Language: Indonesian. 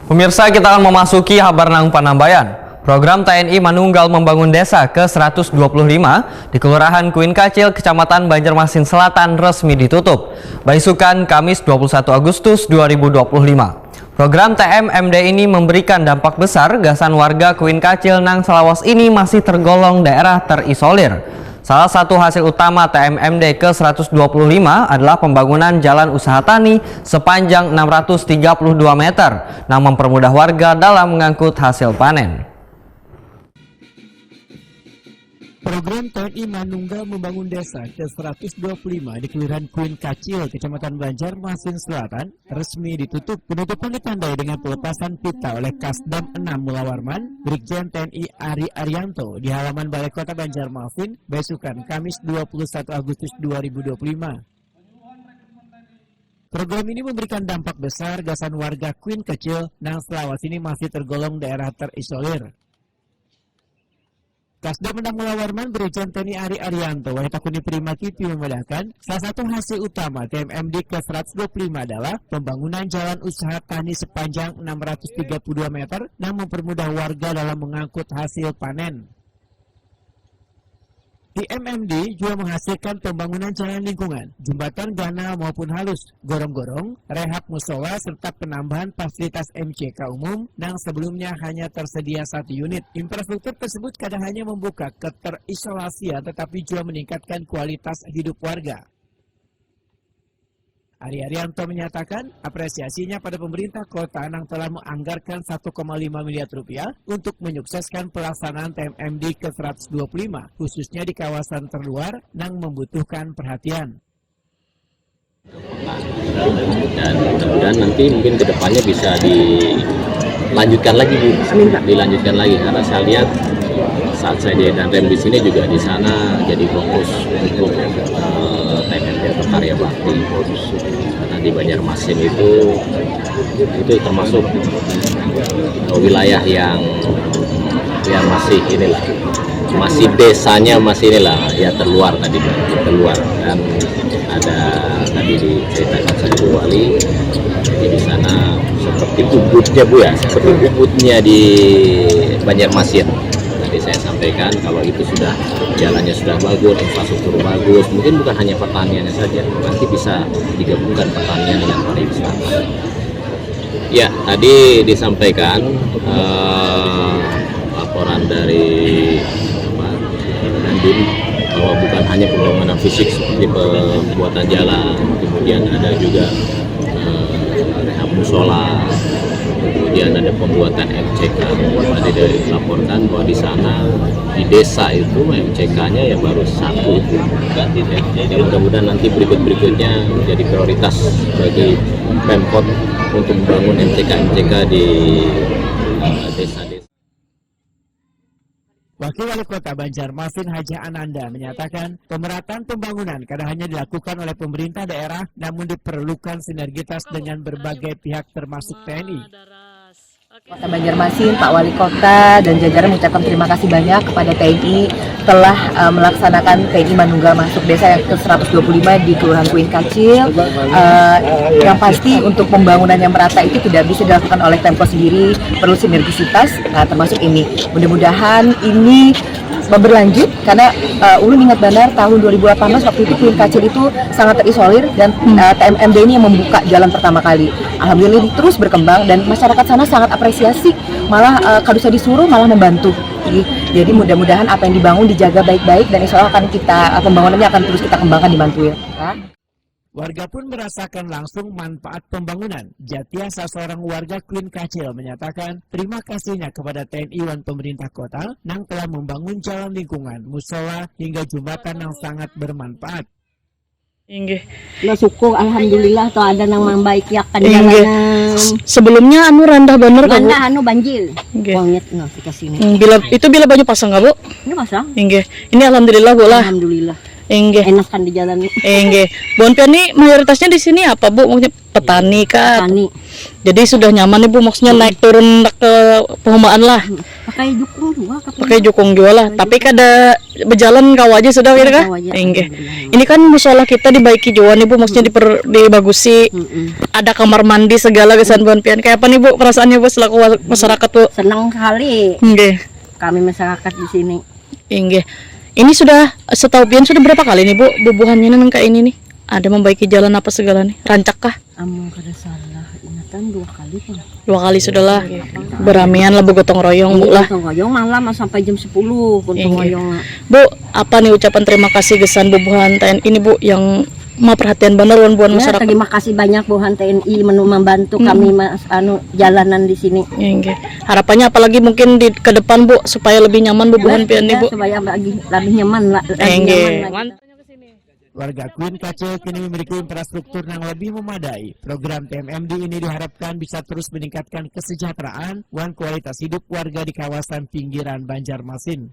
Pemirsa, kita akan memasuki kabar nang Panambayan. Program TNI Manunggal Membangun Desa ke-125 di Kelurahan Kuin Kacil, Kecamatan Banjarmasin Selatan resmi ditutup. Baisukan Kamis 21 Agustus 2025. Program TMMD ini memberikan dampak besar. Gasan warga Kuin Kacil nang Salawas ini masih tergolong daerah terisolir. Salah satu hasil utama TMMD ke-125 adalah pembangunan jalan usaha tani sepanjang 632 meter yang mempermudah warga dalam mengangkut hasil panen. Program TNI Manunggal Membangun Desa ke-125 di Kelurahan Kuin Kacil, Kecamatan Banjarmasin Selatan resmi ditutup. Penutupan ditandai dengan pelepasan pita oleh Kasdam 6 Mula Warman, Brigjen TNI Ari Arianto di halaman Balai Kota Banjarmasin, besukan Kamis 21 Agustus 2025. Program ini memberikan dampak besar. Gasan warga Kuin Kacil nang Salawas ini masih tergolong daerah terisolir. Kasdam 6 Mula Warman Brigjen TNI Ari Arianto Wanita Kuni Prima TV membedakan salah satu hasil utama TMMD ke-125 adalah pembangunan jalan usaha tani sepanjang 632 meter yang mempermudah warga dalam mengangkut hasil panen. TMMD juga menghasilkan pembangunan jalan lingkungan, jembatan ganal maupun halus, gorong-gorong, rehab musola, serta penambahan fasilitas MCK umum yang sebelumnya hanya tersedia 1 unit. Infrastruktur tersebut kadang hanya membuka keterisolasian tetapi juga meningkatkan kualitas hidup warga. Ari Arianto menyatakan apresiasinya pada pemerintah kota yang telah menganggarkan 1,5 miliar rupiah untuk menyukseskan pelaksanaan TMMD ke-125 khususnya di kawasan terluar yang membutuhkan perhatian. Dan mudah-mudahan nanti mungkin kedepannya bisa dilanjutkan lagi Bu, dilanjutkan lagi karena saya lihat saat saya di rem di sini juga di sana jadi fokus untuk TMMD atau karya bakti. Karena di Banjarmasin itu termasuk wilayah yang masih inilah, masih desanya masih inilah ya terluar tadi terluar, dan ada tadi diceritakan sama Bu Wali di sana seperti ubudnya Bu ya, seperti ubudnya di Banjarmasin. Tadi saya sampaikan kalau itu sudah jalannya sudah bagus, infrastruktur bagus, mungkin bukan hanya pertaniannya saja, nanti bisa digabungkan pertanian dengan pariwisata. Ya, tadi disampaikan laporan dari Pak Dandim bahwa bukan hanya pembangunan fisik seperti pembuatan jalan, kemudian ada juga rehab musola, kemudian ada pembuatan MCK. Tadi dari dilaporkan bahwa di sana di desa itu MCK-nya ya baru 1 itu. Jadi mudah-mudahan nanti berikutnya menjadi prioritas bagi Pemkot untuk membangun MCK di desa-desa. Wakil Wali Kota Banjarmasin Haji Ananda menyatakan pemerataan pembangunan kadang hanya dilakukan oleh pemerintah daerah, namun diperlukan sinergitas dengan berbagai pihak termasuk TNI. Kota Banjarmasin, Pak Wali Kota dan jajaran mengucapkan terima kasih banyak kepada TNI telah melaksanakan TNI Manunggal masuk desa yang ke-125 di Kelurahan Kuin Kacil. Yang pasti untuk pembangunan yang merata itu tidak bisa dilakukan oleh Pemkot sendiri, perlu sinergisitas, termasuk ini. Mudah-mudahan ini berlanjut karena ulun ingat benar tahun 2018 waktu itu Kuin Kacil itu sangat terisolir dan TMMD ini yang membuka jalan pertama kali. Alhamdulillah ini terus berkembang dan masyarakat sana sangat apresiasi, malah kalau bisa disuruh malah membantu. Jadi mudah-mudahan apa yang dibangun dijaga baik-baik dan insya Allah akan pembangunannya akan terus kita kembangkan di Bantuil. Warga pun merasakan langsung manfaat pembangunan. Jatia, salah seorang warga Kuin Kacil, menyatakan terima kasihnya kepada TNI dan pemerintah kota yang telah membangun jalan lingkungan, musola hingga jembatan yang sangat bermanfaat. Inggih. Syukur alhamdulillah tuh ada nang membaik ya kan jalan. Sebelumnya rendah bener kan Bu? Rendah banjir. Bangit kita sini. Bila baju pasang enggak Bu? Ini pasang. Inggih. Ini alhamdulillah Bu lah. Alhamdulillah. Inggih. Enak kan di jalan. Inggih. Bonpian ini mayoritasnya di sini apa Bu? Maksudnya petani kah? Petani. Jadi sudah nyaman nih Bu, maksudnya naik turun ke perumahan lah. pakai jukung juga Pakai jukung juga lah. Tapi kada berjalan kau aja sudah gitu kah? Kau aja, Enggak. alhamdulillah. Ini kan musola kita dibaiki juga nih Bu, maksudnya dibagusi. Ada kamar mandi segala kesan buan pian. Kayak apa nih Bu perasaannya Bu selaku masyarakat Bu? Senang kali Enggak. kami masyarakat di sini. Enggak. Ini sudah setahu pian sudah berapa kali nih Bu bubuhannya nang kayak ini nih? Ada membaiki jalan apa segala nih? Rancak kah? Amun kada salah ingatan 2 kali kan. 2 kali sudah lah. Beramian lah Bu gotong royong Bu lah. Gotong royong malam sampai jam 10 gotong Iya. royong. Bu, apa nih ucapan terima kasih gesan bubuhan TNI ini Bu yang mau perhatian bener buat Ya, masyarakat. terima kasih banyak Buhan TNI membantu kami jalanan di sini. Ya, enggak. Harapannya apalagi mungkin di ke depan Bu supaya lebih nyaman bubuhan pian nih Bu. Supaya lebih nyaman lah. Enggak. Warga Queen Kacil kini memiliki infrastruktur yang lebih memadai. Program TMMD ini diharapkan bisa terus meningkatkan kesejahteraan dan kualitas hidup warga di kawasan pinggiran Banjarmasin.